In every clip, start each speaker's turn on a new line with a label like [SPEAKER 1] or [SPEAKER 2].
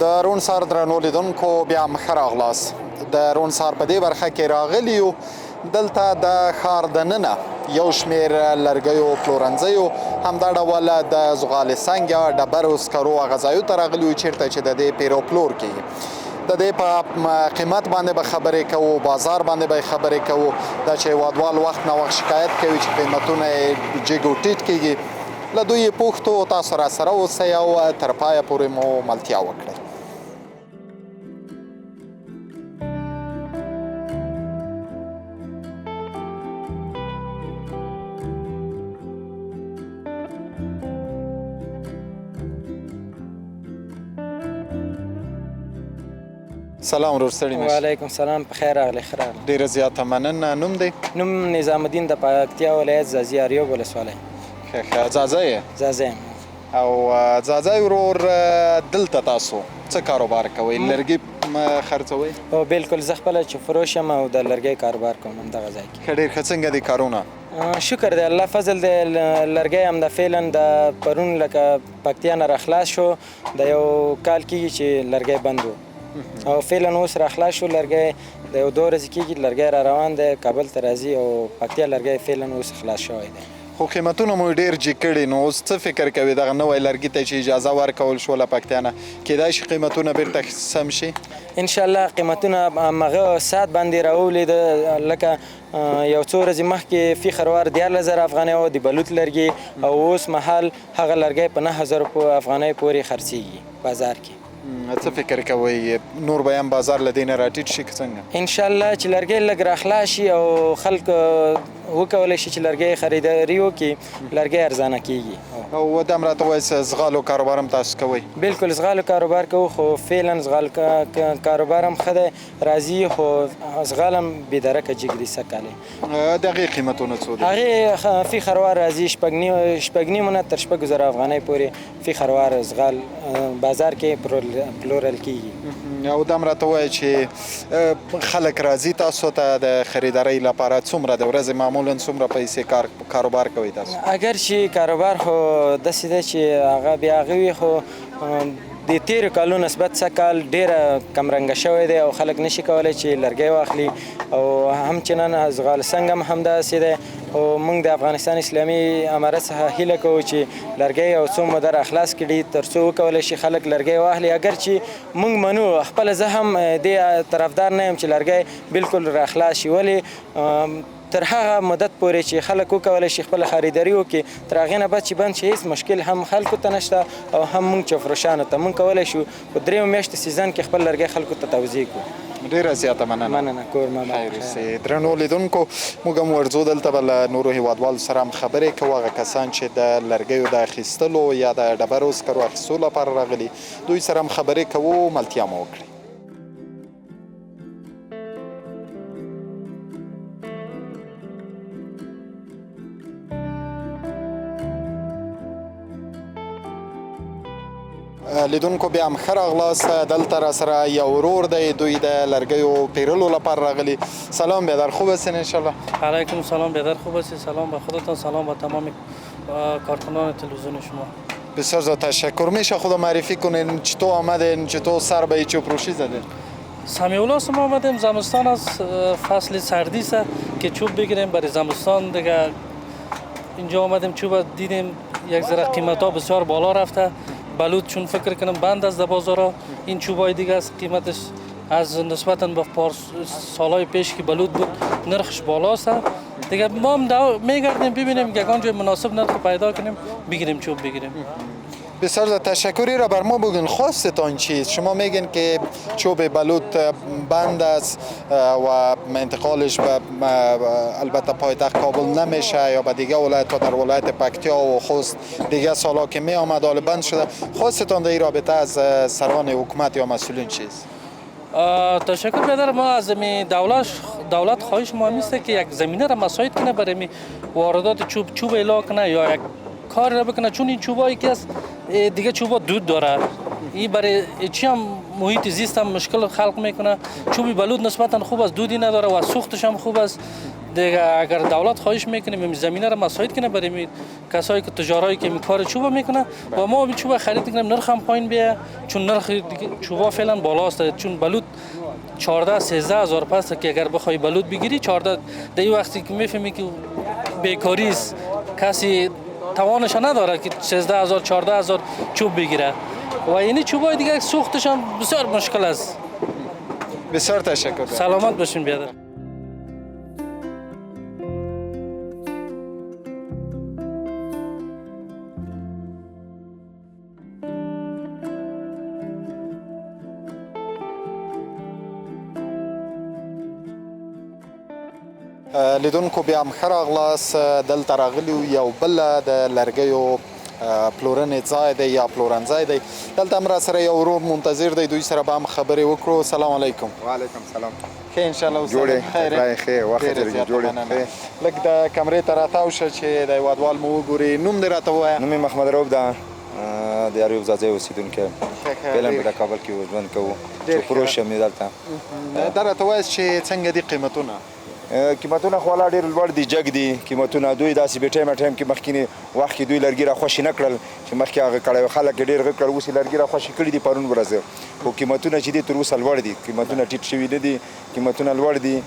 [SPEAKER 1] د رونسار درنو لیدونکو بیا هم ښه راغلاست. د رونسار په دې برخه کې راغلي یو. دلته د ښار دننه یو شمېر لرګیو پلورنځیو همدا ډول د زغال سنګ یا ډبرو سکرو هغه ځایو ته راغلي یو چېرته چې د دې پیر او پلور کېږي. د دې په قیمت باندې به خبرې کوو، بازار باندې به خبرې کوو. دا چې هېوادوال وخت نه وخت شکایت کوي چې قیمتونه یې جګ او ټیټ کېږي، له دوی یې پوښتو. تاسو راسره اوسئ او تر پایه پورې مو ملتیا وکړئ. سلام ورور ستړي نشئ.
[SPEAKER 2] وعلیکم سلام، په خیر راغلی. ښه راغلی.
[SPEAKER 1] ډېره زیاته مننه. نوم دی؟
[SPEAKER 2] نوم نظام الدین، د پکتیا ولایت ځاځي اریوب ولسوالۍ.
[SPEAKER 1] ښه ځاځی یې؟
[SPEAKER 2] ځاځی یم.
[SPEAKER 1] او ځاځی ورور دلته تاسو څه کاروبار کوئ؟ لرګي خرڅوئ؟
[SPEAKER 2] او بالکل، زه خپله چې فروش یم او د لرګۍ کاروبار کوم همدغه ځای کې.
[SPEAKER 1] ښه، ډېر ښه. څنګه دي کارونه؟
[SPEAKER 2] شکر دی، الله فضل دی. لرګی هم د فعلا د پرون لکه پکتیا نه راخلاص شو، د یو کال کېږي چې لرګی بند و او فعلا اوس راخلاص شو. لرګی د یو 2 ورځې کېږي لرګی را روان دی، کابل ته راځي او پکتیا لرګی فعلا اوس خلاص شوی دی.
[SPEAKER 1] خو قیمتونه مو ډېر جګ کړي، نو اوس څه فکر کوي دغه نوی لرګي ته چې اجازه ورکول شوله پکتیا نه، کیدای شي قیمتونه بیرته سم شي؟
[SPEAKER 2] انشاءالله قیمتونه همغه ساعت باندې راولید. لکه یو څو ورځې مخکې فی خروار 14,000 افغانۍ و د بلوط لرګي، او اوس مهال هغه لرګی په 9,000 افغانۍ پورې خرڅېږي بازار کې.
[SPEAKER 1] څه فکر کوئ نور به هم بازار له دې نه راټیټ شي که څنګه؟ انشاءالله
[SPEAKER 2] چې لرګی لږ راخلاص شي او خلک وکولی شي چې لرګی خریداري وکړي، لرګی ارزانه کېږي.
[SPEAKER 1] او دا هم راته ووایئ زغالو کاروبار هم تاسو کوئ؟
[SPEAKER 2] بالکل، زغالو کاروبار کوو، خو فعلا زغال کاروبار هم ښه دی، راځي، خو زغال هم بېدرکه جګ دي سږ کال.
[SPEAKER 1] د هغې قیمتونه څو دي؟
[SPEAKER 2] هغې فی خروار راځي 6,500 نه تر 6,000 افغانۍ پورې فی خروار زغال بازار کې پلورل کېږي.
[SPEAKER 1] او دا هم راته ووایئ چې خلک راځي تاسو ته د خریدارۍ لپاره، څومره د ورځې معمولا څومره پیسې کاروبار کوئ تاسو؟
[SPEAKER 2] اگر چې کاروبار خو داسې دی چې هغه بیا هغه وي، خو د تیرو کالو نسبت څه کال ډېره کمرنګه شوی دی او خلک نشي کولی چې لرګی واخلي. او همچنان زغال سنګ هم همداسې دی. او موږ د افغانستان اسلامي امارت څخه هیله کوو چې لرګی یو څو موده راخلاص کړي تر څو وکولی شي خلک لرګی واخلي. اگر چې موږ منو، خپله زه هم دې طرفدار نه یم چې لرګی بالکل راخلاص شي، ولې تر هغه مدت پورې چې خلک وکولی شي خپله خریداري وکړي، تر هغې نه بعد چې بند شي هېڅ مشکل هم خلکو ته نشته او هم موږ چې فروشانو ته موږ کولی شو په 3 میاشتو سیزن کې خپل لرګی خلکو ته توضیح کړو.
[SPEAKER 1] ډېره زیاته مننه.
[SPEAKER 2] کور ما
[SPEAKER 1] خیر اوسئ. درنو لیدونکو، موږ هم ورځو دلته به له نورو هېوادوالو سره هم خبرې کوو، هغه کسان چې د لرګیو د اخیستلو یا د ډبرو سکرو اخیستلو لپاره راغلي، دوی سره هم خبرې کوو، ملتیا مو وکړئ. لیدونکو بیا هم ښه راغلاست. دلته راسره یو ورور دی، دوی د لرګیو پیرلو لپاره راغلي. سلام بیادر، خوب هستین انشالله؟
[SPEAKER 3] علیکم سلام بیادر، خوب هستید؟ سلام به خودتان، سلام به تمام کارکنان تلویزیون شما.
[SPEAKER 1] بسیار زیاد تشکر. میشه خود معرفی کنین چطور آمدین، چطور سر به چوب روشی زدین؟
[SPEAKER 3] سمیولا ما آمدیم، زمستان از فصل سردی است که چوب بگیریم برای زمستان دیگه. اینجا آمدیم چوب دیدیم یک ذره قیمت ها بسیار بالا رفته. بلوط چون فکر کنم بند است در بازار. این چوبای دیگه است قیمتش از نسبتا به سالهای پیش که بلوط بود نرخش بالاست دیگه. ما هم میگردیم ببینیم که آنجا مناسب نرخ پیدا کنیم بگیریم چوب بگیریم.
[SPEAKER 1] بسیار زیاد تشکری را بر ما بگین. خواستتان چیست؟ شما میگین که چوب بلوط بند است و انتقالش به البته پایتخت کابل نمیشه یا به دیگه ولایت ها، در ولایت پکتیا و خوست دیگه سالا که می آمد حال بند شده. خواستتان در این رابطه از سران حکومت یا مسئولین چیست؟
[SPEAKER 3] تشکر بیادر. ما از دولت خواهش ما است که یک زمینه را مساعد کنه برای واردات چوب اعلا کنه یا یک کار را بکنه، چون این چوبایی که است دیگه چوبا دود داره. این برای چی هم محیط زیست هم مشکل خلق میکنه. چوبی بلوط نسبتا خوب است، دودی نداره و سوختش هم خوب است. دیگه اگر دولت خواهش میکنه این زمینه را مساعد کنه برای کسایی که تجارایی که این کار چوب میکنه و ما این چوب خرید کنیم نرخ هم پایین بیه، چون نرخ چوبا فعلا بالاست، چون بلوط 14 13 هزار پس که اگر بخوای بلوط بگیری 14 در وقتی که میفهمی که بیکاری است کسی توانش نداره که 13 هزار 14 هزار چوب بگیره و این چوبای دیگه سوختش هم بسیار مشکل است.
[SPEAKER 1] بسیار تشکر.
[SPEAKER 3] سلامت باشین بیادر.
[SPEAKER 1] لیدونکو بیا هم ښه راغلاست. دلته راغلي یو بل د لرګیو پلورنې ځای دی یا پلورنځای دی. دلته هم راسره یو ورور منتظر دی، دوی سره به هم خبرې وکړو. سلام علیکم.
[SPEAKER 4] وعلیکم سلام.
[SPEAKER 1] ښه انشاءالله
[SPEAKER 4] جوړې خدای ښه وخت لري جوړې.
[SPEAKER 1] لږ د کمرې ته راتاو شه چې د هېوادوال مو وګوري. نوم دې راته ووایه.
[SPEAKER 4] نوم مې محمد رؤف ده، د یاریو ځاځی اوسېدونکی یم. فعلا په کابل کې ژوند کوو چې فروش یم دلته.
[SPEAKER 1] دا راته وایاست چې څنګه دي قیمتونه؟
[SPEAKER 4] قیمتونه خو والا ډېر لوړ دي، جګ دي قیمتونه. دوی داسې بې ټایمه ټایم کې مخکینې وخت کې دوی لرګي را خوشې نه کړل چې مخکې هغه کړی خلک یې ډېر غږ کړل، اوس یې لرګي را خوشې کړي دي پرون ورځ. خو قیمتونه چې دي تر اوسه لوړ دي، قیمتونه ټیټ شوي نه دي، قیمتونه لوړ دي.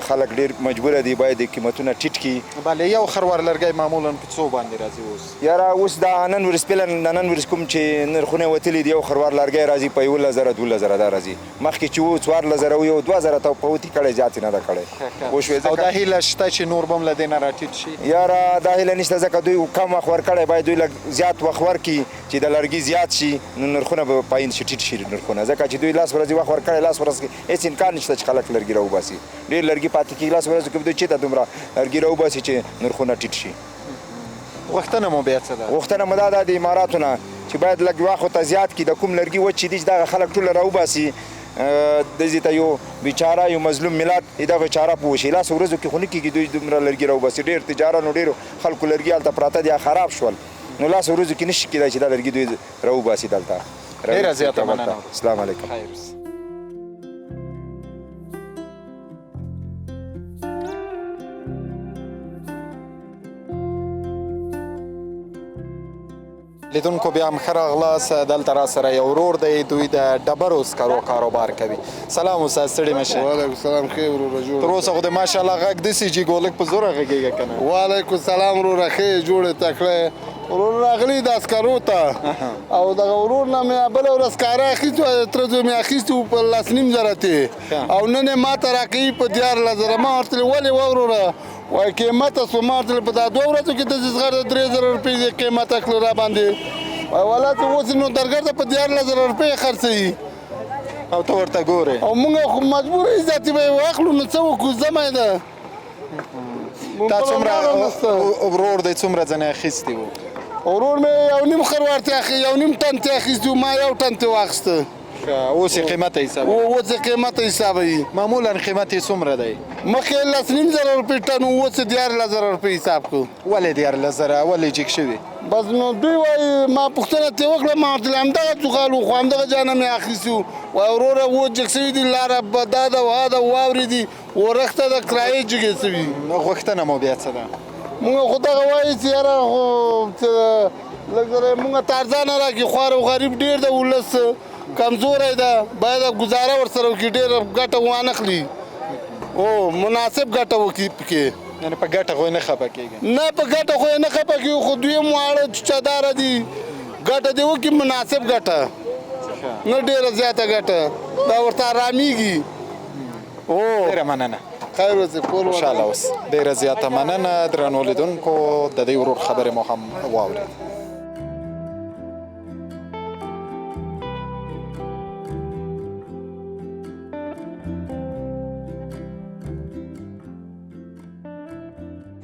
[SPEAKER 4] خلک ډېر مجبوره دي باید قیمتونه ټیټ کړي.
[SPEAKER 1] بله یو خروار لرګی معمولا په څو باندې راځي اوس؟
[SPEAKER 4] یاره اوس دا نن ورځ فعلا نن ورځ کوم چې نرخونه وتلي دي، یو خروار لرګی راځي په 11,000 12,000 دا راځي. مخکې چې و 14,000 و یو 2,000 ته په وتې کړی زیاتې نه ده کړی. پوه شوې؟
[SPEAKER 1] او دا هیله شته چې نور به هم له دې نه راټیټ شي؟
[SPEAKER 4] یاره دا هیله نشته، ځکه دوی کم وخت ورکړی، باید دوی لږ زیات وخت ورکړي چې د لرګي زیات شي نو نرخونه به پایین شي، ټیټ شي نرخونه. ځکه چې دوی لاس ورځې وخت ورکړی، لاس ورځ کې هېڅ امکان نشته چې خلک لرګي راوباسي. ډېر لرګي پاتې کېږي لاس ورځو کې دوی چېرته دومره لرګي راوباسي چې نرخونه ټیټ شي.
[SPEAKER 1] غوښتنه مو بیا څه ده؟
[SPEAKER 4] غوښتنه مو دا ده د اماراتو نه چې باید لږ وخت ورته زیات کړي، د کوم لرګي وچ چې دي چې دغه خلک ټوله راوباسي. دې ته یو بیچاره یو مظلوم ملت دغه چاره په وشي. لاس ورځو کې خو نه کېږي دوی دومره لرګي راوباسي. ډېر تجارانو ډېرو خلکو لرګي هلته پراته دي خراب شول، نو لاس ورځو کې نشي کېدای چې دا لرګي دوی راوباسي دلته.
[SPEAKER 1] ډېره زیاته مننه.
[SPEAKER 4] السلام علیکم.
[SPEAKER 1] لیدونکو بیا هم ښه راغلاست. دلته راسره یو ورور دی، دوی د ډبرو سکرو کاروبار کوي. سلام استاد، ستړي مه شئ.
[SPEAKER 5] وعلیکم السلام. ښه وروره جوړ
[SPEAKER 1] تر اوسه خو د ماشاءالله غږ داسې جګولک په زوره غږېږه که نه؟
[SPEAKER 5] وعلیکم السلام وروره، ښه جوړې تکړه ورور راغلي د سکرو ته. او دغه ورور نه مې بله ورځ سکاره اخیستي، تره زوی مې اخیستي وو په 10,500 تې، او نن یې ماته راکوي په 14,000. ما ورته ولې وروره وایي قیمته سو. ما ورته په دا 2 ورځو کې داسې زغر 3,000 روپۍ قیمته کړه را باندې. وایي والله ته اوس نو درګر ته په 14,000 روپۍ خرڅوي
[SPEAKER 1] او ته ورته ګورې.
[SPEAKER 5] او موږ خو مجبور یو ذاتي به یې واخلو، نو څه وکړو؟ زمه ده.
[SPEAKER 1] تا څومره ورور دی څومره ځنې اخیستي وو؟
[SPEAKER 5] ورور مې 1.5 خروار ته 1.5 ټن ته اخیستي، ما 1 ټن ته واخیسته.
[SPEAKER 1] اوس یې قیمت حساب؟
[SPEAKER 5] اوس یې قیمت حسابوي.
[SPEAKER 1] معمولا قیمت یې څومره دی؟
[SPEAKER 5] مخکې 10,500 روپۍ ټن و، اوس یې 14,000 روپۍ حساب کړو.
[SPEAKER 1] ولې 14,000 ولې جګ شوي؟
[SPEAKER 5] بس نو دوی وایي ما پوښتنه ترې وکړه، ما ورته همدغه څوخال و، خو همدغه جانه مې اخیستي وو. وایي وروره و جګ شوي دي، لاره دا ده وا ده واورې دي، ورخته ده کرایې جګې شوي.
[SPEAKER 1] غوښتنه مو بیا څه ده؟
[SPEAKER 5] مونږ خو دغه وایي چې یاره خو لږ مونږ ته ارزانه راکړي. خوار او غریب ډېر ده، ولس کمزوری ده، باید ګزاره ورسره وکړي، ډېره ګټه وانخلي. او مناسب ګټه وکړي پکې.
[SPEAKER 1] یعنې په ګټه خو یې نه خفه کېږي؟
[SPEAKER 5] نه په ګټه خو یې نه خفه کېږي، خو دویم واړه چچاداره دي، ګټه دې وکړي مناسب ګټه، نه ډېره زیاته ګټه، دا ورته ارامېږي.
[SPEAKER 1] ډېره مننه.
[SPEAKER 5] خیر اوسې.
[SPEAKER 1] خوشحاله اوس. ډېره زیاته مننه. درنو لیدونکو د دې ورور خبرې مو هم واورېد.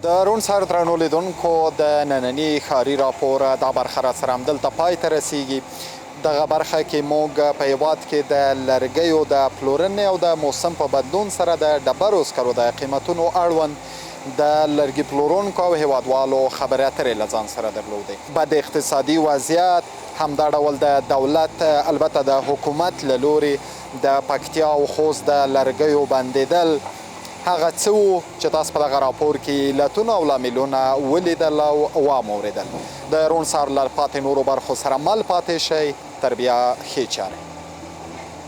[SPEAKER 1] د روڼ سهار درنو لیدونکو د ننني ښاري راپور دا برخه راسره همدلته پای ته رسیږي. دغه برخه کې موږ په هېواد کې د لرګیو د پلورنې او د موسم په بدلون سره د ډبرو سکرو د قیمتونو اړوند د لرګي پلورونکو او هېوادوالو خبرې اترې له ځان سره درلودې. بد اقتصادي وضعیت، همدا ډول د دولت البته د حکومت له لورې د پکتیا او خوست د لرګیو بندېدل، هغه څه وو چې تاسو په دغه راپور کې علتونه او لاملونه ولیدل او واورېدل. د روڼ سهار له پاتې نورو برخو سره مل پاتې شئ. تر بیا ښې چارې.